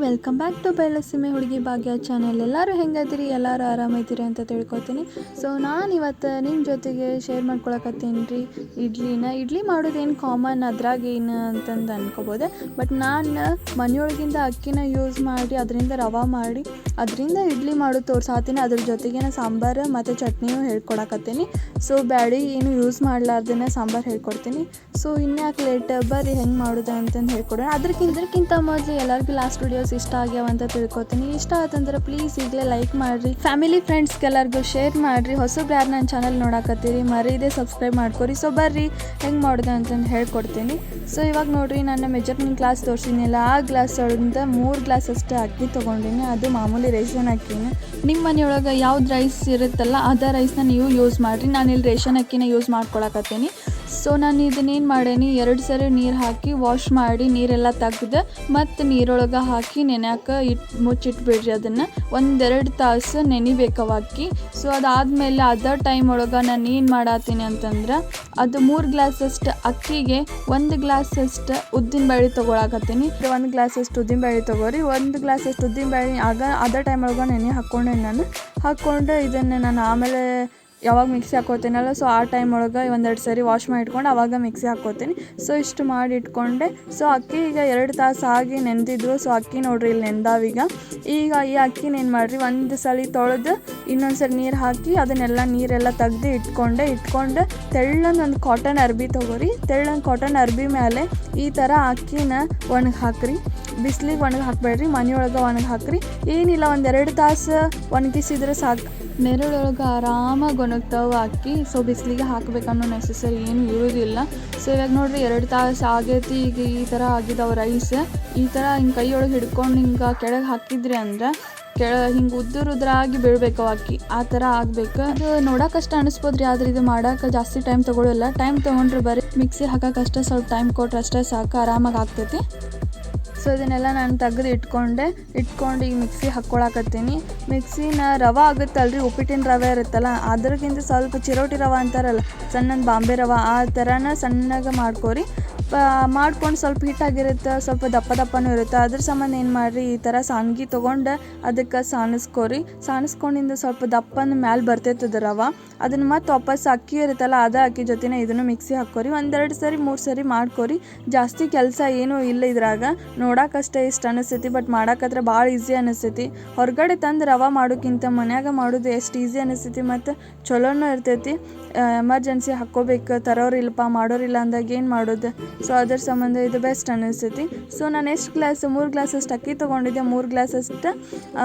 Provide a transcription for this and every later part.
Welcome back to ಬಯಲಸೀಮೆ ಹುಡುಗಿ ಭಾಗ್ಯ channel. ಎಲ್ಲರೂ ಹೆಂಗದಿರಿ, ಎಲ್ಲರೂ ಆರಾಮೈತೀರಿ ಅಂತ ತಿಳ್ಕೊತೀನಿ. ಸೊ ನಾನು ಇವತ್ತು ನಿಮ್ಮ ಜೊತೆಗೆ ಶೇರ್ ಮಾಡ್ಕೊಳಕತ್ತೀನಿ ರೀ ಇಡ್ಲಿ ಮಾಡೋದೇನು ಕಾಮನ್, ಅದ್ರಾಗ ಏನು ಅಂತಂದು ಅನ್ಕೋಬೋದು. ಬಟ್ ನಾನು ಮನೆಯೊಳಗಿಂದ ಅಕ್ಕಿನ ಯೂಸ್ ಮಾಡಿ ಅದರಿಂದ ರವೆ ಮಾಡಿ ಅದರಿಂದ ಇಡ್ಲಿ ಮಾಡೋದು ತೋರ್ಸಾತೀನಿ. ಅದ್ರ ಜೊತೆಗೇನ ಸಾಂಬಾರು ಮತ್ತು ಚಟ್ನಿಯೂ ಹೇಳ್ಕೊಡಕತ್ತೀನಿ. ಸೊ ಬ್ಯಾಡಿ ಏನು ಯೂಸ್ ಮಾಡಲಾರ್ದೇ ಸಾಂಬಾರು ಹೇಳ್ಕೊಡ್ತೀನಿ. ಸೊ ಇನ್ಯಾಕೆ ಲೇಟ್, ಬರ್ರಿ ಹೆಂಗೆ ಮಾಡೋದು ಅಂತಂದು ಹೇಳ್ಕೊಡೋಣ. ಅದಕ್ಕಿಂತ ಮೊದಲು ಎಲ್ಲರಿಗೂ ಲಾಸ್ಟ್ ವಿಡಿಯೋಸ್ ಇಷ್ಟ ಆಗ್ಯಾವ ಅಂತ ತಿಳ್ಕೊತೀನಿ. ಇಷ್ಟ ಆತಂದ್ರೆ ಪ್ಲೀಸ್ ಈಗಲೇ ಲೈಕ್ ಮಾಡಿರಿ, ಫ್ಯಾಮಿಲಿ ಫ್ರೆಂಡ್ಸ್ಗೆ ಎಲ್ಲರಿಗೂ ಶೇರ್ ಮಾಡಿರಿ. ಹೊಸಬ್ರು ಯಾರು ನನ್ನ ಚಾನಲ್ ನೋಡಕತ್ತೀರಿ ಮರೀದೆ ಸಬ್ಸ್ಕ್ರೈಬ್ ಮಾಡ್ಕೊರಿ. ಸೊ ಬರ್ರಿ ಹೆಂಗೆ ಮಾಡೋದು ಅಂತಂದು ಹೇಳ್ಕೊಡ್ತೀನಿ. ಸೊ ಇವಾಗ ನೋಡಿರಿ, ನನ್ನ ಮೆಜರ್ಮೆಂಟ್ ಗ್ಲಾಸ್ ತೋರಿಸಿದ್ನಿಲ್ಲ, ಆ ಗ್ಲಾಸ್ ಒಳಗಿಂದ 3 ಗ್ಲಾಸ್ ಅಷ್ಟೇ ಅಕ್ಕಿ ತೊಗೊಂಡಿನಿ. ಅದು ಮಾಮೂಲಿ ರೇಷನ್ ಅಕ್ಕಿನ. ನಿಮ್ಮ ಮನೆಯೊಳಗೆ ಯಾವ್ದು ರೈಸ್ ಇರುತ್ತಲ್ಲ ಅದೇ ರೈಸ್ನ ನೀವು ಯೂಸ್ ಮಾಡಿರಿ. ನಾನಿಲ್ಲಿ ರೇಷನ್ ಅಕ್ಕಿನ ಯೂಸ್ ಮಾಡ್ಕೊಳಕತ್ತೀನಿ. ಸೊ ನಾನು ಇದನ್ನೇನು ಮಾಡೇನಿ, 2 ಸರಿ ನೀರು ಹಾಕಿ ವಾಶ್ ಮಾಡಿ ನೀರೆಲ್ಲ ತೆಗ್ದು ಮತ್ತು ನೀರೊಳಗೆ ಹಾಕಿ ನೆನೆಯಾಕೆ ಮುಚ್ಚಿಟ್ಬಿಡ್ರಿ. ಅದನ್ನು 1-2 ತಾಸು ನೆನಿಬೇಕವ ಅಕ್ಕಿ. ಸೊ ಅದಾದಮೇಲೆ ಅದೇ ಟೈಮ್ ಒಳಗೆ ನಾನು ಏನು ಮಾಡತ್ತೀನಿ ಅಂತಂದ್ರೆ, ಅದು 3 ಗ್ಲಾಸಷ್ಟು ಅಕ್ಕಿಗೆ 1 ಗ್ಲಾಸಷ್ಟು ಉದ್ದಿನಬೇಳೆ ತೊಗೊಳಕತ್ತೀನಿ. 1 ಗ್ಲಾಸಷ್ಟು ಉದ್ದಿನಬೇಳೆ ತೊಗೋರಿ. 1 ಗ್ಲಾಸಷ್ಟು ಉದ್ದಿನಬೇಳೆ ಅದೇ ಟೈಮ್ ಒಳಗೆ ನೆನೆ ಹಾಕ್ಕೊಂಡೆ ಹಾಕ್ಕೊಂಡು ಇದನ್ನು ನಾನು ಆಮೇಲೆ ಯಾವಾಗ ಮಿಕ್ಸಿ ಹಾಕೋತೀನಲ್ಲ, ಸೊ ಆ ಟೈಮ್ ಒಳಗೆ 1-2 ಸರಿ ವಾಶ್ ಮಾಡಿ ಇಟ್ಕೊಂಡು ಆವಾಗ ಮಿಕ್ಸಿ ಹಾಕ್ಕೋತೀನಿ. ಸೊ ಇಷ್ಟು ಮಾಡಿ ಇಟ್ಕೊಂಡೆ. ಸೊ ಅಕ್ಕಿ ಈಗ 2 ತಾಸು ಆಗಿ ನೆನೆದಿದ್ವು. ಸೊ ಅಕ್ಕಿ ನೋಡ್ರಿ ಇಲ್ಲಿ ನೆಂದಾವೀಗ. ಈಗ ಈ ಅಕ್ಕಿನ ಏನು ಮಾಡಿರಿ, 1 ಸಲ ತೊಳೆದು ಇನ್ನೊಂದು ಸರಿ ನೀರು ಹಾಕಿ ಅದನ್ನೆಲ್ಲ ನೀರೆಲ್ಲ ತೆಗ್ದು ಇಟ್ಕೊಂಡು ತೆಳ್ಳಂದು ಒಂದು ಕಾಟನ್ ಅರ್ಬಿ ತೊಗೋರಿ. ತೆಳ್ಳಂದು ಕಾಟನ್ ಅರ್ಬಿ ಮೇಲೆ ಈ ಥರ ಅಕ್ಕಿನ ಒಣಗಿ ಹಾಕ್ರಿ. ಬಿಸಿಲಿಗೆ ಒಣಗಿ ಹಾಕಬೇಡ್ರಿ, ಮನೆಯೊಳಗೆ ಒಣಗಿ ಹಾಕ್ರಿ. ಏನಿಲ್ಲ, 1-2 ತಾಸು ಒಣಗಿಸಿದ್ರೆ ಸಾಕು. ನೆರಳೊಳಗೆ ಆರಾಮಾಗಿ ಒಣಗ್ತಾವೆ ಅಕ್ಕಿ. ಸೊ ಬಿಸಿಲಿಗೆ ಹಾಕಬೇಕನ್ನೋ ನೆಸೆಸರಿ ಏನು ಇರೋದಿಲ್ಲ. ಸೊ ಇವಾಗ ನೋಡಿರಿ 2 ತಾಸು ಆಗೈತಿ. ಈಗ ಈ ಥರ ಆಗಿದಾವೆ ರೈಸ್. ಈ ಥರ ಹಿಂಗೆ ಕೈಯೊಳಗೆ ಹಿಡ್ಕೊಂಡು ಹಿಂಗೆ ಕೆಳಗೆ ಹಾಕಿದ್ರಿ ಅಂದ್ರೆ ಹಿಂಗೆ ಉದ್ರಾಗಿ ಬೀಳ್ಬೇಕು ಅಕ್ಕಿ, ಆ ಥರ ಆಗಬೇಕು. ಅದು ನೋಡೋಕಷ್ಟ ಅನಿಸ್ಬೋದ್ರಿ, ಆದರೆ ಇದು ಮಾಡೋಕೆ ಜಾಸ್ತಿ ಟೈಮ್ ತೊಗೊಳ್ಳಲ್ಲ. ಟೈಮ್ ತೊಗೊಂಡ್ರೆ ಬರೀ ಮಿಕ್ಸಿ ಹಾಕೋಕ್ಕಷ್ಟೇ ಸ್ವಲ್ಪ ಟೈಮ್ ಕೊಟ್ಟರೆ ಅಷ್ಟೇ ಸಾಕು, ಆರಾಮಾಗಿ ಆಗ್ತೈತಿ. ಸೊ ಇದನ್ನೆಲ್ಲ ನಾನು ತೆಗೆದು ಇಟ್ಕೊಂಡು ಈಗ ಮಿಕ್ಸಿ ಹಾಕ್ಕೊಳಕತ್ತೀನಿ. ಮಿಕ್ಸಿನ ರವೆ ಆಗುತ್ತಲ್ರಿ, ಉಪ್ಪಿಟ್ಟಿನ ರವೆ ಇರುತ್ತಲ್ಲ, ಅದ್ರಕ್ಕಿಂತ ಸ್ವಲ್ಪ ಚಿರೋಟಿ ರವೆ ಅಂತಾರಲ್ಲ, ಸಣ್ಣದು ಬಾಂಬೆ ರವೆ, ಆ ಥರನ ಸಣ್ಣಗೆ ಮಾಡ್ಕೊರಿ. ಮಾಡ್ಕೊಂಡು ಸ್ವಲ್ಪ ಹಿಟ್ಟಾಗಿರುತ್ತೆ, ಸ್ವಲ್ಪ ದಪ್ಪನೂ ಇರುತ್ತೆ. ಅದ್ರ ಸಂಬಂಧ ಏನು ಮಾಡಿರಿ, ಈ ಥರ ಸಾನ್ಗಿ ತೊಗೊಂಡು ಅದಕ್ಕೆ ಸಾಣಿಸ್ಕೊಂಡಿಂದ ಸ್ವಲ್ಪ ದಪ್ಪನ ಮ್ಯಾಲೆ ಬರ್ತೈತದ ರವೆ. ಅದನ್ನು ಮತ್ತೆ ವಾಪಸ್ ಅಕ್ಕಿ ಇರುತ್ತಲ್ಲ, ಅದೇ ಅಕ್ಕಿ ಜೊತೆನೇ ಇದನ್ನು ಮಿಕ್ಸಿ ಹಾಕ್ಕೊರಿ. 1-2 ಸರಿ 3 ಸರಿ ಮಾಡ್ಕೊರಿ. ಜಾಸ್ತಿ ಕೆಲಸ ಏನೂ ಇಲ್ಲ ಇದ್ರಾಗ, ನೋಡೋಕ್ಕಷ್ಟೇ ಇಷ್ಟ ಅನಿಸ್ತೈತಿ. ಬಟ್ ಮಾಡೋಕ್ಕತ್ರ ಭಾಳ ಈಸಿ ಅನಿಸ್ತೈತಿ. ಹೊರಗಡೆ ತಂದು ರವೆ ಮಾಡೋಕ್ಕಿಂತ ಮನ್ಯಾಗ ಮಾಡೋದು ಎಷ್ಟು ಈಸಿ ಅನಿಸ್ತೈತಿ ಮತ್ತು ಚಲೋನೂ ಇರ್ತೈತಿ. ಎಮರ್ಜೆನ್ಸಿ ಹಾಕ್ಕೋಬೇಕು, ತರೋರಿಲ್ಲಪ್ಪ ಮಾಡೋರಿಲ್ಲ ಅಂದಾಗ ಏನು ಮಾಡೋದು. ಸೊ ಅದ್ರ ಸಂಬಂಧ ಇದು ಬೆಸ್ಟ್ ಅನ್ನಿಸ್ತೈತಿ. ಸೊ ನಾನು ಎಷ್ಟು ಗ್ಲಾಸ್, 3 ಗ್ಲಾಸಷ್ಟು ಅಕ್ಕಿ ತೊಗೊಂಡಿದ್ದೆ, 3 ಗ್ಲಾಸಷ್ಟು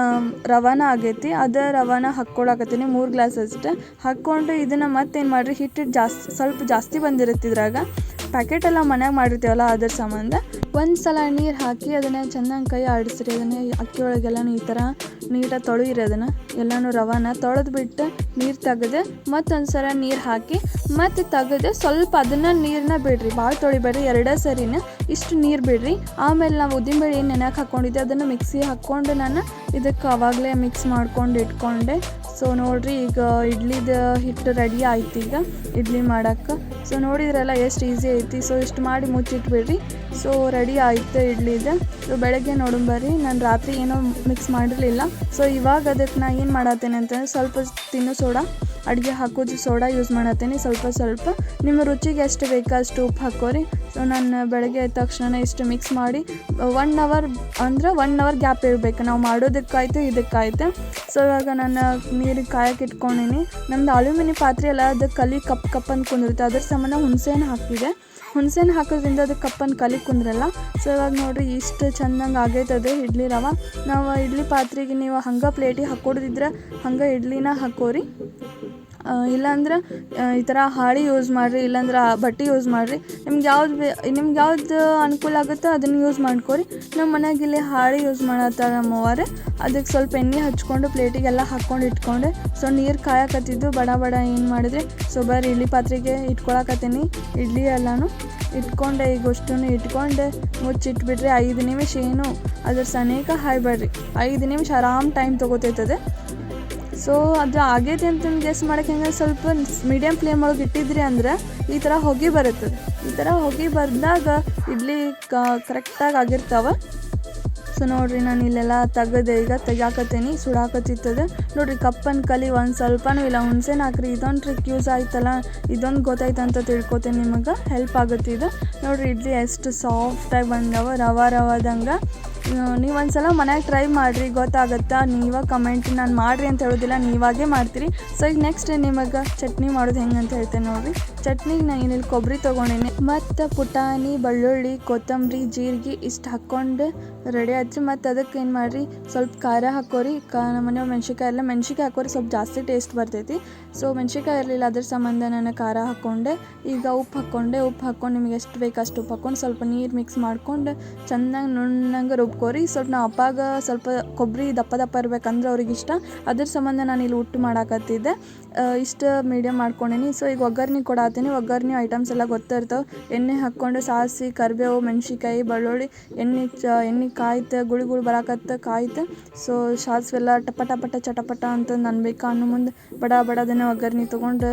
ರವಾನ ಆಗೈತಿ. ಅದೇ ರವಾನ ಹಾಕ್ಕೊಳಕತ್ತೀನಿ 3 ಗ್ಲಾಸಷ್ಟು. ಹಾಕ್ಕೊಂಡು ಇದನ್ನು ಮತ್ತೇನು ಮಾಡಿರಿ, ಹಿಟ್ಟು ಸ್ವಲ್ಪ ಜಾಸ್ತಿ ಬಂದಿರುತ್ತೆ ಇದ್ರಾಗ. ಪ್ಯಾಕೆಟೆಲ್ಲ ಮನ್ಯಾಗ ಮಾಡಿರ್ತೀವಲ್ಲ ಅದ್ರ ಸಂಬಂಧ. 1 ಸಲ ನೀರು ಹಾಕಿ ಅದನ್ನು ಚೆನ್ನಾಗಿ ಕೈ ಆಡಿಸ್ರಿ. ಅದನ್ನು ಅಕ್ಕಿ ಒಳಗೆಲ್ಲನೂ ಈ ಥರ ನೀಟಾಗಿ ತೊಳೆಯಿರಿ. ಅದನ್ನು ಎಲ್ಲನೂ ರವಾನ ತೊಳೆದ್ಬಿಟ್ಟು ನೀರು ತೆಗೆದು ಮತ್ತೊಂದು ಸಲ ನೀರು ಹಾಕಿ ಮತ್ತು ತೆಗೆದು ಸ್ವಲ್ಪ ಅದನ್ನು ನೀರನ್ನ ಬಿಡ್ರಿ, ಭಾಳ ತೊಳಿಬೇಡ್ರಿ. 2 ಸರಿನ ಇಷ್ಟು ನೀರು ಬಿಡ್ರಿ. ಆಮೇಲೆ ನಾವು ಉದ್ದಿನಬೇಳೆ ಏನು ನೆನೆಯಾಕೆ ಹಾಕ್ಕೊಂಡಿದ್ದೆ ಅದನ್ನು ಮಿಕ್ಸಿ ಹಾಕ್ಕೊಂಡು ನಾನು ಇದಕ್ಕೆ ಆವಾಗಲೇ ಮಿಕ್ಸ್ ಮಾಡ್ಕೊಂಡು ಇಟ್ಕೊಂಡೆ. ಸೊ ನೋಡಿರಿ, ಈಗ ಇಡ್ಲಿದು ಹಿಟ್ಟು ರೆಡಿ ಆಯ್ತು ಈಗ ಇಡ್ಲಿ ಮಾಡೋಕ್ಕೆ. ಸೊ ನೋಡಿದ್ರಲ್ಲ ಎಷ್ಟು ಈಸಿ ಐತಿ. ಸೊ ಇಷ್ಟು ಮಾಡಿ ಮುಚ್ಚಿಟ್ಬಿಡ್ರಿ. ಸೊ ರೆಡಿ ಆಯ್ತು ಇಡ್ಲಿದು. ಸೊ ಬೆಳಗ್ಗೆ ನೋಡಂಬರ್ರಿ, ನಾನು ರಾತ್ರಿ ಏನೋ ಮಿಕ್ಸ್ ಮಾಡಿರಲಿಲ್ಲ. ಸೊ ಇವಾಗ ಅದಕ್ಕೆ ನಾನು ಏನು ಮಾಡತ್ತೇನೆ ಅಂತಂದರೆ, ಸ್ವಲ್ಪ ತಿನ್ನೋ ಸೋಡಾ, ಅಡುಗೆ ಹಾಕೋದು ಸೋಡಾ ಯೂಸ್ ಮಾಡತ್ತೀನಿ. ಸ್ವಲ್ಪ ನಿಮ್ಮ ರುಚಿಗೆ ಎಷ್ಟು ಬೇಕೋ ಅಷ್ಟು ಉಪ್ಪು ಹಾಕೋರಿ. ಸೊ ನಾನು ಬೆಳಗ್ಗೆ ಎದ್ದ ತಕ್ಷಣ ಇಷ್ಟು ಮಿಕ್ಸ್ ಮಾಡಿ 1 ಅವರ್ ಅಂದರೆ 1 ಅವರ್ ಗ್ಯಾಪ್ ಇರಬೇಕು, ನಾವು ಮಾಡೋದಕ್ಕಾಯ್ತು ಇದಕ್ಕಾಯ್ತು. ಸೊ ಇವಾಗ ನಾನು ನೀರಿಗೆ ಕಾಯಕ್ಕೆ ಇಟ್ಕೊಂಡಿನಿ. ನಮ್ಮದು ಅಲ್ಯೂಮಿನಿಯಂ ಪಾತ್ರೆ ಅಲ್ಲ, ಅದಕ್ಕೆ ಕಲಿ ಕಪ್ ಅಂತ ಕುಂದಿರುತ್ತೆ. ಅದ್ರ ಸಂಬಂಧ ಹುಣಸೆಹಣ್ಣು ಹಾಕಿದೆ. ಹುಣಸೆಹಣ್ಣು ಹಾಕೋದ್ರಿಂದ ಅದಕ್ಕೆ ಕಪ್ಪನ್ನು ಕಲಿ ಕುಂದ್ರಲ್ಲ. ಸೊ ಇವಾಗ ನೋಡಿರಿ ಇಷ್ಟು ಚೆಂದಂಗೆ ಆಗೈತದೆ ಇಡ್ಲಿ ರವೆ. ನಾವು ಇಡ್ಲಿ ಪಾತ್ರೆಗೆ ನೀವು ಹಂಗೆ ಪ್ಲೇಟಿಗೆ ಹಾಕ್ಕೊಡೋದಿದ್ರೆ ಹಂಗೆ ಇಡ್ಲಿನ ಹಾಕೋರಿ. ಇಲ್ಲಾಂದ್ರೆ ಈ ಥರ ಹಾಳಿ ಯೂಸ್ ಮಾಡಿರಿ, ಇಲ್ಲಾಂದ್ರೆ ಬಟ್ಟೆ ಯೂಸ್ ಮಾಡಿರಿ. ನಿಮ್ಗೆ ಯಾವ್ದು ಅನುಕೂಲ ಆಗುತ್ತೋ ಅದನ್ನು ಯೂಸ್ ಮಾಡ್ಕೊರಿ. ನಮ್ಮ ಮನೆಯಾಗ ಇಲ್ಲಿ ಹಾಳಿ ಯೂಸ್ ಮಾಡತ್ತಾರೆ ನಮ್ಮವ್ವಾರು. ಅದಕ್ಕೆ ಸ್ವಲ್ಪ ಎಣ್ಣೆ ಹಚ್ಕೊಂಡು ಪ್ಲೇಟಿಗೆಲ್ಲ ಹಾಕ್ಕೊಂಡು ಇಟ್ಕೊಂಡೆ. ಸೊ ನೀರು ಕಾಯಕತ್ತಿದ್ದು ಬಡ ಏನು ಮಾಡಿದ್ರೆ, ಸೊ ಬರೀ ಇಡ್ಲಿ ಪಾತ್ರೆಗೆ ಇಟ್ಕೊಳಕತ್ತೀನಿ ಇಡ್ಲಿ ಎಲ್ಲನೂ ಇಟ್ಕೊಂಡೆ. ಈಗ ಅಷ್ಟನ್ನು ಇಟ್ಕೊಂಡೆ ಮುಚ್ಚಿಟ್ಬಿಟ್ರೆ 5 ನಿಮಿಷ, ಏನು ಅದ್ರ ಸನೇಕ ಹಾಯ್ಬೇಡ್ರಿ, 5 ನಿಮಿಷ ಆರಾಮ್ ಟೈಮ್ ತೊಗೋತೈತದೆ. ಸೊ ಅದು ಆಗೈತೆ ಅಂತಂದು ಗೆಸ್ ಮಾಡೋಕ್ಕೆ ಹೆಂಗೆ, ಸ್ವಲ್ಪ ಮೀಡಿಯಮ್ ಫ್ಲೇಮ್ ಒಳಗೆ ಇಟ್ಟಿದ್ರಿ ಅಂದ್ರೆ ಈ ಥರ ಹೊಗೆ ಬರುತ್ತದೆ. ಈ ಥರ ಹೊಗೆ ಬಂದಾಗ ಇಡ್ಲಿ ಕರೆಕ್ಟಾಗಿ ಆಗಿರ್ತಾವೆ. ಸೊ ನೋಡಿರಿ ನಾನು ಇಲ್ಲೆಲ್ಲ ತೆಗೆದೆ, ಈಗ ತೆಗಿಯಾಕತ್ತೀನಿ, ಸುಡಾಕತ್ತಿತ್ತದ ನೋಡಿರಿ. ಕಪ್ಪನ ಕಲಿ ಒಂದು ಸ್ವಲ್ಪನೂ ಇಲ್ಲ. ಹುಣ್ಸೆನ ಹಾಕ್ರಿ, ಇದೊಂದು ಟ್ರಿಕ್ ಯೂಸ್ ಆಯ್ತಲ್ಲ, ಇದೊಂದು ಗೊತ್ತಾಯ್ತು ಅಂತ ತಿಳ್ಕೊತೀನಿ, ನಿಮಗೆ ಹೆಲ್ಪ್ ಆಗುತ್ತೆ ಇದು. ನೋಡಿರಿ ಇಡ್ಲಿ ಎಷ್ಟು ಸಾಫ್ಟಾಗಿ ಬಂದವ, ರವಾದಂಗೆ. ನೀವು ಒಂದ್ಸಲ ಮನ್ಯಾಗ ಟ್ರೈ ಮಾಡಿರಿ, ಗೊತ್ತಾಗುತ್ತಾ. ನೀವೇ ಕಮೆಂಟ್, ನಾನು ಮಾಡಿರಿ ಅಂತ ಹೇಳೋದಿಲ್ಲ, ನೀವಾಗೇ ಮಾಡ್ತೀರಿ. ಸೊ ಈಗ ನೆಕ್ಸ್ಟ್ ನಿಮಗೆ ಚಟ್ನಿ ಮಾಡೋದು ಹೆಂಗೆ ಅಂತ ಹೇಳ್ತೇನೆ ನೋಡಿರಿ. ಚಟ್ನಿಗೆ ನಾನು ಇಲ್ಲಿ ಕೊಬ್ಬರಿ ತೊಗೊಂಡೇನಿ ಮತ್ತು ಪುಟಾಣಿ, ಬೆಳ್ಳುಳ್ಳಿ, ಕೊತ್ತಂಬರಿ, ಜೀರಿಗೆ ಇಷ್ಟು ಹಾಕ್ಕೊಂಡು ರೆಡಿ ಆಯ್ತು. ಮತ್ತು ಅದಕ್ಕೆ ಏನು ಮಾಡಿರಿ, ಸ್ವಲ್ಪ ಖಾರ ಹಾಕೋರಿ. ನಮ್ಮ ಮನೆಯವ್ರು ಮೆಣ್ಸಿಕಾಯಿ ಹಾಕೋರಿ, ಸ್ವಲ್ಪ ಜಾಸ್ತಿ ಟೇಸ್ಟ್ ಬರ್ತೈತಿ. ಸೊ ಮೆಣ್ಸಿಕಾಯಿ ಇರಲಿಲ್ಲ, ಅದ್ರ ಸಂಬಂಧ ನಾನು ಖಾರ ಹಾಕ್ಕೊಂಡೆ. ಈಗ ಉಪ್ಪು ಹಾಕ್ಕೊಂಡು ನಿಮಗೆ ಎಷ್ಟು ಬೇಕು ಅಷ್ಟು ಉಪ್ಪು ಹಾಕ್ಕೊಂಡು ಸ್ವಲ್ಪ ನೀರು ಮಿಕ್ಸ್ ಮಾಡ್ಕೊಂಡು ಚೆನ್ನಾಗಿ ನುಣ್ಣಂಗೆ ರುಬ್ಕೋರಿ. ಸ್ವಲ್ಪ ನಾವು ಅಪ್ಪಾಗ ಸ್ವಲ್ಪ ಕೊಬ್ಬರಿ ದಪ್ಪ ಇರ್ಬೇಕಂದ್ರೆ ಅವ್ರಿಗೆ ಇಷ್ಟ, ಅದ್ರ ಸಂಬಂಧ ನಾನು ಇಲ್ಲಿ ಉಟ್ಟು ಮಾಡಾಕತ್ತಿದ್ದೆ. ಇಷ್ಟು ಮೀಡಿಯಮ್ ಮಾಡ್ಕೊಂಡೇನಿ. ಸೊ ಈಗ ಒಗ್ಗರಣೆ ಕೊಡಾತೀನಿ. ಒಗ್ಗರಣೆ ಐಟಮ್ಸ್ ಎಲ್ಲ ಗೊತ್ತಿರ್ತಾವೆ. ಎಣ್ಣೆ ಹಾಕ್ಕೊಂಡು ಸಾಸಿವೆ, ಕರಿಬೇವು, ಮೆಣ್ಸಿಕಾಯಿ, ಬೆಳ್ಳುಳ್ಳಿ, ಎಣ್ಣೆ ಕಾಯ್ತು, ಗುಳಿ ಕಾಯ್ತು. ಸೊ ಸಾಸಿವೆ ಎಲ್ಲ ಟಪಟ ಚಟಪಟ ಅಂತಂದು ಅನ್ಬೇಕು ಅನ್ನೋ ಮುಂದೆ ಬಡದನ್ನೇ ಒಗ್ಗರಣೆ ತೊಗೊಂಡು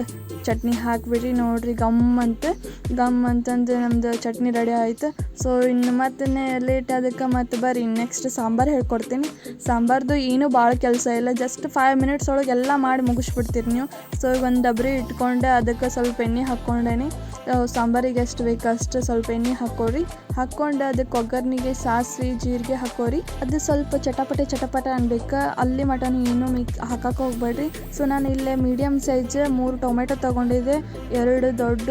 ಚಟ್ನಿ ಹಾಕಿಬಿಡ್ರಿ. ನೋಡಿರಿ ಗಮ್ ಅಂತಂದು ನಮ್ಮದು ಚಟ್ನಿ ರೆಡಿ ಆಯಿತು. ಸೊ ಇನ್ನು ಮತ್ತೆ ಲೇಟ್ ಅದಕ್ಕೆ ಮತ್ತೆ ಬರ್ರಿ ನೆಕ್ಸ್ಟ್ ಸಾಂಬಾರು ಹೇಳ್ಕೊಡ್ತೀನಿ. ಸಾಂಬಾರ್ದು ಏನೂ ಭಾಳ ಕೆಲಸ ಇಲ್ಲ, ಜಸ್ಟ್ 5 ಮಿನಿಟ್ಸ್ ಒಳಗೆ ಎಲ್ಲ ಮಾಡಿ ಮುಗಿಸ್ಬಿಡ್ತೀರಿ ನೀವು. ಸೊ ಒಂದು ಡಬ್ರಿ ಇಟ್ಕೊಂಡೆ, ಅದಕ್ಕೆ ಸ್ವಲ್ಪ ಎಣ್ಣೆ ಹಾಕ್ಕೊಂಡೇನಿ. ಸಾಂಬಾರಿಗೆ ಎಷ್ಟು ಬೇಕು ಅಷ್ಟು ಸ್ವಲ್ಪ ಎಣ್ಣೆ ಹಾಕ್ಕೊಂಡು ಅದಕ್ಕೆ ಒಗ್ಗರಣೆಗೆ ಸಾಸಿವೆ, ಜೀರಿಗೆ ಹಾಕೋರಿ. ಅದು ಸ್ವಲ್ಪ ಚಟಪಟ ಅನ್ಬೇಕು, ಅಲ್ಲಿ ಮಟನ್ ಏನೂ ಹಾಕಕ್ಕೆ ಹೋಗ್ಬೇಡ್ರಿ. ಸೊ ನಾನು ಇಲ್ಲೇ ಮೀಡಿಯಮ್ ಸೈಜ್ 3 ಟೊಮೆಟೊ ತೊಗೊಂಡಿದ್ದೆ, 2 ದೊಡ್ಡ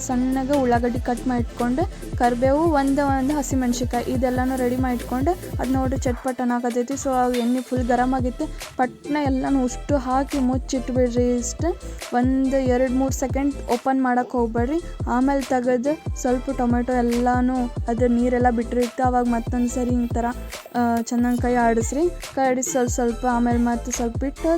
ಸಣ್ಣಗೆ ಉಳ್ಳಾಗಡ್ಡಿ ಕಟ್ ಮಾಡಿ ಇಟ್ಕೊಂಡು, ಕರಿಬೇವು, ಒಂದು ಹಸಿಮೆಣ್ಸಿಕಾಯಿ ಇದೆಲ್ಲನೂ ರೆಡಿ ಮಾಡಿ ಇಟ್ಕೊಂಡು, ಅದು ನೋಡಿ ಚಟ್ಪಟ್ ಅನ್ನಕತ್ತೈತಿ. ಸೊ ಎಣ್ಣೆ ಫುಲ್ ಗರಮ್ ಆಗಿತ್ತು, ಪಟ್ನ ಎಲ್ಲನೂ ಉಷ್ಟು ಹಾಕಿ ಮುಚ್ಚಿಟ್ಬಿಡ್ರಿ. ಇಷ್ಟು 1-2-3 ಸೆಕೆಂಡ್ ಓಪನ್ ಮಾಡೋಕ್ಕೆ ಹೋಗ್ಬೇಡ್ರಿ. ಆಮೇಲೆ ತೆಗೆದು ಸ್ವಲ್ಪ ಟೊಮೆಟೊ ಎಲ್ಲನೂ ಅದು ನೀರೆಲ್ಲ ಬಿಟ್ಟಿರುತ್ತೆ, ಅವಾಗ ಮತ್ತೊಂದು ಸರಿ ಹಿಂಗೆ ಥರ ಚೆನ್ನಾಗಿ ಕೈ ಆಡಿಸಿ ಸ್ವಲ್ಪ ಆಮೇಲೆ ಮತ್ತೆ ಸ್ವಲ್ಪ ಬಿಟ್ಟು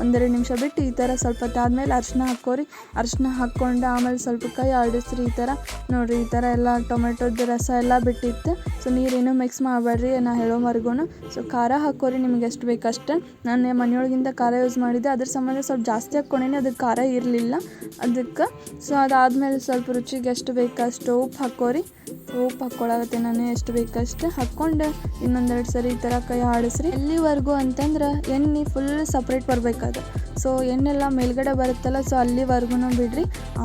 1-2 ನಿಮಿಷ ಬಿಟ್ಟು ಈ ಥರ ಸ್ವಲ್ಪ ಹೊತ್ತಾದ್ಮೇಲೆ ಅರಿಶಿನ ಹಾಕ್ಕೋರಿ. ಅರಿಶಿನ ಹಾಕ್ಕೊಂಡು ಆಮೇಲೆ ಸ್ವಲ್ಪ ಕೈ ಆಡಿಸ್ರಿ. ಈ ಥರ ನೋಡಿರಿ, ಈ ಥರ ಎಲ್ಲ ಟೊಮೆಟೊದ ರಸ ಎಲ್ಲ ಬಿಟ್ಟಿತ್ತು. ಸೊ ನೀರೇನು ಮಿಕ್ಸ್ ಮಾಡಬೇಡ್ರಿ ನಾ ಹೇಳೋವರೆಗೂ. ಸೊ ಖಾರ ಹಾಕ್ಕೋರಿ, ನಿಮ್ಗೆ ಎಷ್ಟು ಬೇಕಷ್ಟು. ನಾನು ಮನೆಯೊಳಗಿಂದ ಖಾರ ಯೂಸ್ ಮಾಡಿದ್ದೆ, ಅದ್ರ ಸಂಬಂಧ ಸ್ವಲ್ಪ ಜಾಸ್ತಿ ಹಾಕ್ಕೊಂಡೇನಿ, ಅದಕ್ಕೆ ಖಾರ ಇರಲಿಲ್ಲ ಅದಕ್ಕೆ. ಸೊ ಅದಾದಮೇಲೆ ಸ್ವಲ್ಪ ರುಚಿಗೆ ಎಷ್ಟು ಬೇಕಷ್ಟು ಉಪ್ಪು ಹಾಕ್ಕೋರಿ. ಉಪ್ಪು ಹಾಕ್ಕೊಳಗತ್ತೆ ನಾನು ಎಷ್ಟು ಬೇಕಷ್ಟು ಹಾಕ್ಕೊಂಡು ಇನ್ನೊಂದೆರಡು ಸರಿ ಈ ಥರ ಕೈ ಆಡಿಸ್ರಿ. ಎಲ್ಲಿವರೆಗೂ ಅಂತಂದ್ರೆ ಎಣ್ಣೆ ಫುಲ್ ಸಪ್ರೇಟ್ ಬರಬೇಕದು. ಸೊ ಎಣ್ಣೆಲ್ಲ ಮೇಲ್ಗಡೆ ಬರುತ್ತಲ್ಲ, ಸೊ ಅಲ್ಲಿವರೆಗೂ ಬಿಡ್ರಿ.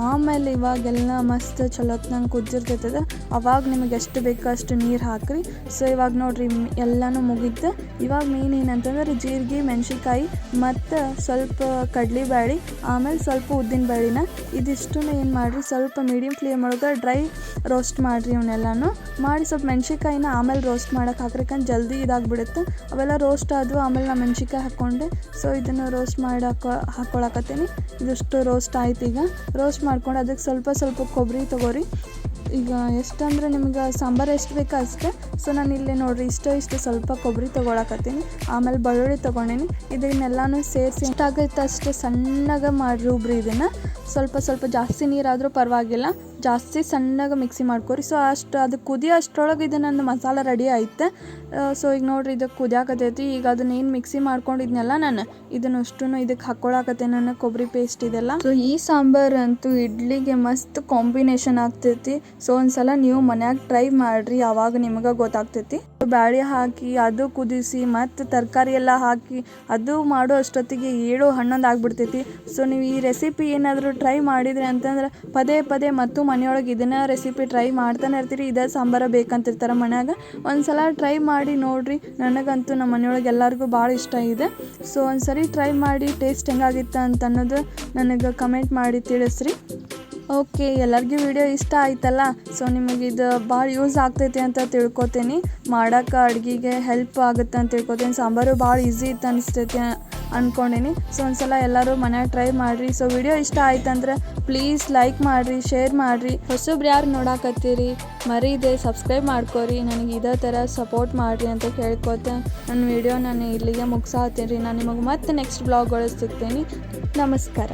ಆಮೇಲೆ ಇವಾಗೆಲ್ಲ ಮಸ್ತ್ ಚಲೋತ್ನಂಗೆ ಕುದಿರ್ತೈತದ, ಅವಾಗ ನಿಮಗೆ ಎಷ್ಟು ಬೇಕೋ ಅಷ್ಟು ನೀರು ಹಾಕ್ರಿ. ಸೊ ಇವಾಗ ನೋಡಿರಿ ಎಲ್ಲನೂ ಮುಗಿತು. ಇವಾಗ ಮೇನ್ ಏನಂತಂದ್ರೆ ಜೀರಿಗೆ, ಮೆಣ್ಸಿನ್ಕಾಯಿ ಮತ್ತು ಸ್ವಲ್ಪ ಕಡಲೆಬೇಳೆ, ಆಮೇಲೆ ಸ್ವಲ್ಪ ಉದ್ದಿನ ಬೇಳೆನ ಇದಿಷ್ಟು ಏನು ಮಾಡಿರಿ, ಸ್ವಲ್ಪ ಮೀಡಿಯಮ್ ಫ್ಲೇಮ್ ಒಳಗೆ ಡ್ರೈ ರೋಸ್ಟ್ ಮಾಡಿರಿ. ಇವನ್ನೆಲ್ಲನೂ ಮಾಡಿ ಸ್ವಲ್ಪ ಮೆಣ್ಸಿನ್ಕಾಯಿನ ಆಮೇಲೆ ರೋಸ್ಟ್ ಮಾಡೋಕೆ ಹಾಕ್ರಿಕಂತ ಜಲ್ದಿ ಇದಾಗಿಬಿಡುತ್ತೆ. ಅವೆಲ್ಲ ರೋಸ್ಟ್ ಆದವು, ಆಮೇಲೆ ನಾನು ಮೆಣ್ಸಿನ್ಕಾಯಿ ಹಾಕ್ಕೊಂಡೆ. ಸೊ ಇದನ್ನು ರೋಸ್ಟ್ ಹಾಕ್ಕೊಳಕತ್ತೀನಿ. ಇದಿಷ್ಟು ರೋಸ್ಟ್ ಆಯ್ತು. ಈಗ ರೋಸ್ಟ್ ಮಾಡ್ಕೊಂಡು ಅದಕ್ಕೆ ಸ್ವಲ್ಪ ಕೊಬ್ಬರಿ ತೊಗೋರಿ. ಈಗ ಎಷ್ಟಂದ್ರೆ ನಿಮ್ಗೆ ಸಾಂಬಾರು ಎಷ್ಟು ಬೇಕೋ ಅಷ್ಟೇ. ಸೊ ನಾನು ಇಲ್ಲೇ ನೋಡಿರಿ ಇಷ್ಟು ಸ್ವಲ್ಪ ಕೊಬ್ಬರಿ ತೊಗೊಳಕತ್ತೀನಿ, ಆಮೇಲೆ ಬೆಳ್ಳುಳ್ಳಿ ತೊಗೊಂಡೀನಿ. ಇದನ್ನೆಲ್ಲನೂ ಸೇರಿಸಿ ಎಷ್ಟಾಗುತ್ತೆ ಅಷ್ಟೇ ಸಣ್ಣಗೆ ಮಾಡಿ ರುಬ್ರಿ. ಇದನ್ನು ಸ್ವಲ್ಪ ಜಾಸ್ತಿ ನೀರಾದರೂ ಪರವಾಗಿಲ್ಲ, ಜಾಸ್ತಿ ಸಣ್ಣಗೆ ಮಿಕ್ಸಿ ಮಾಡ್ಕೊರಿ. ಸೊ ಅದು ಕುದಿಯೋ ಅಷ್ಟರೊಳಗೆ ಇದು ನನ್ನ ಮಸಾಲೆ ರೆಡಿ ಆಯ್ತು. ಸೊ ಈಗ ನೋಡಿರಿ ಇದಕ್ಕೆ ಕುದಿಯಾಕತ್ತೈತಿ. ಈಗ ಅದನ್ನೇನು ಮಿಕ್ಸಿ ಮಾಡ್ಕೊಂಡಿದ್ನಲ್ಲ ನಾನು, ಇದನ್ನಷ್ಟು ಇದಕ್ಕೆ ಹಾಕ್ಕೊಳಕತ್ತೆ ನನ್ನ ಕೊಬ್ಬರಿ ಪೇಸ್ಟ್ ಇದೆಲ್ಲ. ಸೊ ಈ ಸಾಂಬಾರು ಅಂತೂ ಇಡ್ಲಿಗೆ ಮಸ್ತ್ ಕಾಂಬಿನೇಷನ್ ಆಗ್ತೈತಿ. ಸೊ ಒಂದ್ಸಲ ನೀವು ಮನ್ಯಾಗ ಟ್ರೈ ಮಾಡಿರಿ, ಆವಾಗ ನಿಮಗೆ ಗೊತ್ತಾಗ್ತೈತಿ. ಬ್ಯಾಳೆ ಹಾಕಿ ಅದು ಕುದಿಸಿ ಮತ್ತು ತರಕಾರಿ ಎಲ್ಲ ಹಾಕಿ ಅದು ಮಾಡೋ ಅಷ್ಟೊತ್ತಿಗೆ 7-11 ಆಗಿಬಿಡ್ತೈತಿ. ಸೊ ನೀವು ಈ ರೆಸಿಪಿ ಏನಾದರೂ ಟ್ರೈ ಮಾಡಿದ್ರಿ ಅಂತಂದ್ರೆ ಪದೇ ಮತ್ತು ಮನೆಯೊಳಗೆ ಇದನ್ನ ರೆಸಿಪಿ ಟ್ರೈ ಮಾಡ್ತಾನೆ ಇರ್ತೀರಿ. ಇದೇ ಸಾಂಬಾರು ಬೇಕಂತಿರ್ತಾರೆ ಮನ್ಯಾಗ. ಒಂದ್ಸಲ ಟ್ರೈ ಮಾಡಿ ನೋಡಿರಿ. ನನಗಂತೂ ನಮ್ಮ ಮನೆಯೊಳಗೆ ಎಲ್ಲರಿಗೂ ಭಾಳ ಇಷ್ಟ ಇದೆ. ಸೊ ಒಂದ್ಸರಿ ಟ್ರೈ ಮಾಡಿ ಟೇಸ್ಟ್ ಹೆಂಗಾಗಿತ್ತು ಅಂತ ಅನ್ನೋದು ನನಗೆ ಕಮೆಂಟ್ ಮಾಡಿ ತಿಳಿಸ್ರಿ. ಓಕೆ, ಎಲ್ಲರಿಗೂ ವಿಡಿಯೋ ಇಷ್ಟ ಆಯ್ತಲ್ಲ. ಸೊ ನಿಮಗೆ ಇದು ಭಾಳ ಯೂಸ್ ಆಗ್ತೈತಿ ಅಂತ ತಿಳ್ಕೊತೀನಿ. ಮಾಡೋಕೆ ಅಡುಗೆಗೆ ಹೆಲ್ಪ್ ಆಗುತ್ತೆ ಅಂತ ತಿಳ್ಕೊತೀನಿ. ಸಾಂಬಾರು ಭಾಳ ಈಸಿ ಇತ್ತು ಅನಿಸ್ತೈತಿ ಅಂದ್ಕೊಂಡೀನಿ. ಸೊ ಒಂದ್ಸಲ ಎಲ್ಲರೂ ಮನ್ಯಾಗ ಟ್ರೈ ಮಾಡಿರಿ. ಸೊ ವಿಡಿಯೋ ಇಷ್ಟ ಆಯ್ತಂದ್ರೆ ಪ್ಲೀಸ್ ಲೈಕ್ ಮಾಡಿರಿ, ಶೇರ್ ಮಾಡಿರಿ. ಹೊಸಬ್ರು ಯಾರು ನೋಡಾಕತ್ತೀರಿ ಮರೀದೆ ಸಬ್ಸ್ಕ್ರೈಬ್ ಮಾಡ್ಕೊರಿ. ನನಗೆ ಇದೇ ಥರ ಸಪೋರ್ಟ್ ಮಾಡಿರಿ ಅಂತ ಕೇಳ್ಕೊತೆ ನನ್ನ ವಿಡಿಯೋ ನಾನು ಇಲ್ಲಿಗೆ ಮುಗಿಸಾತೀನಿ. ನಾನು ನಿಮಗೆ ಮತ್ತೆ ನೆಕ್ಸ್ಟ್ ಬ್ಲಾಗ್ಗಳು ಸಿಗ್ತೀನಿ. ನಮಸ್ಕಾರ.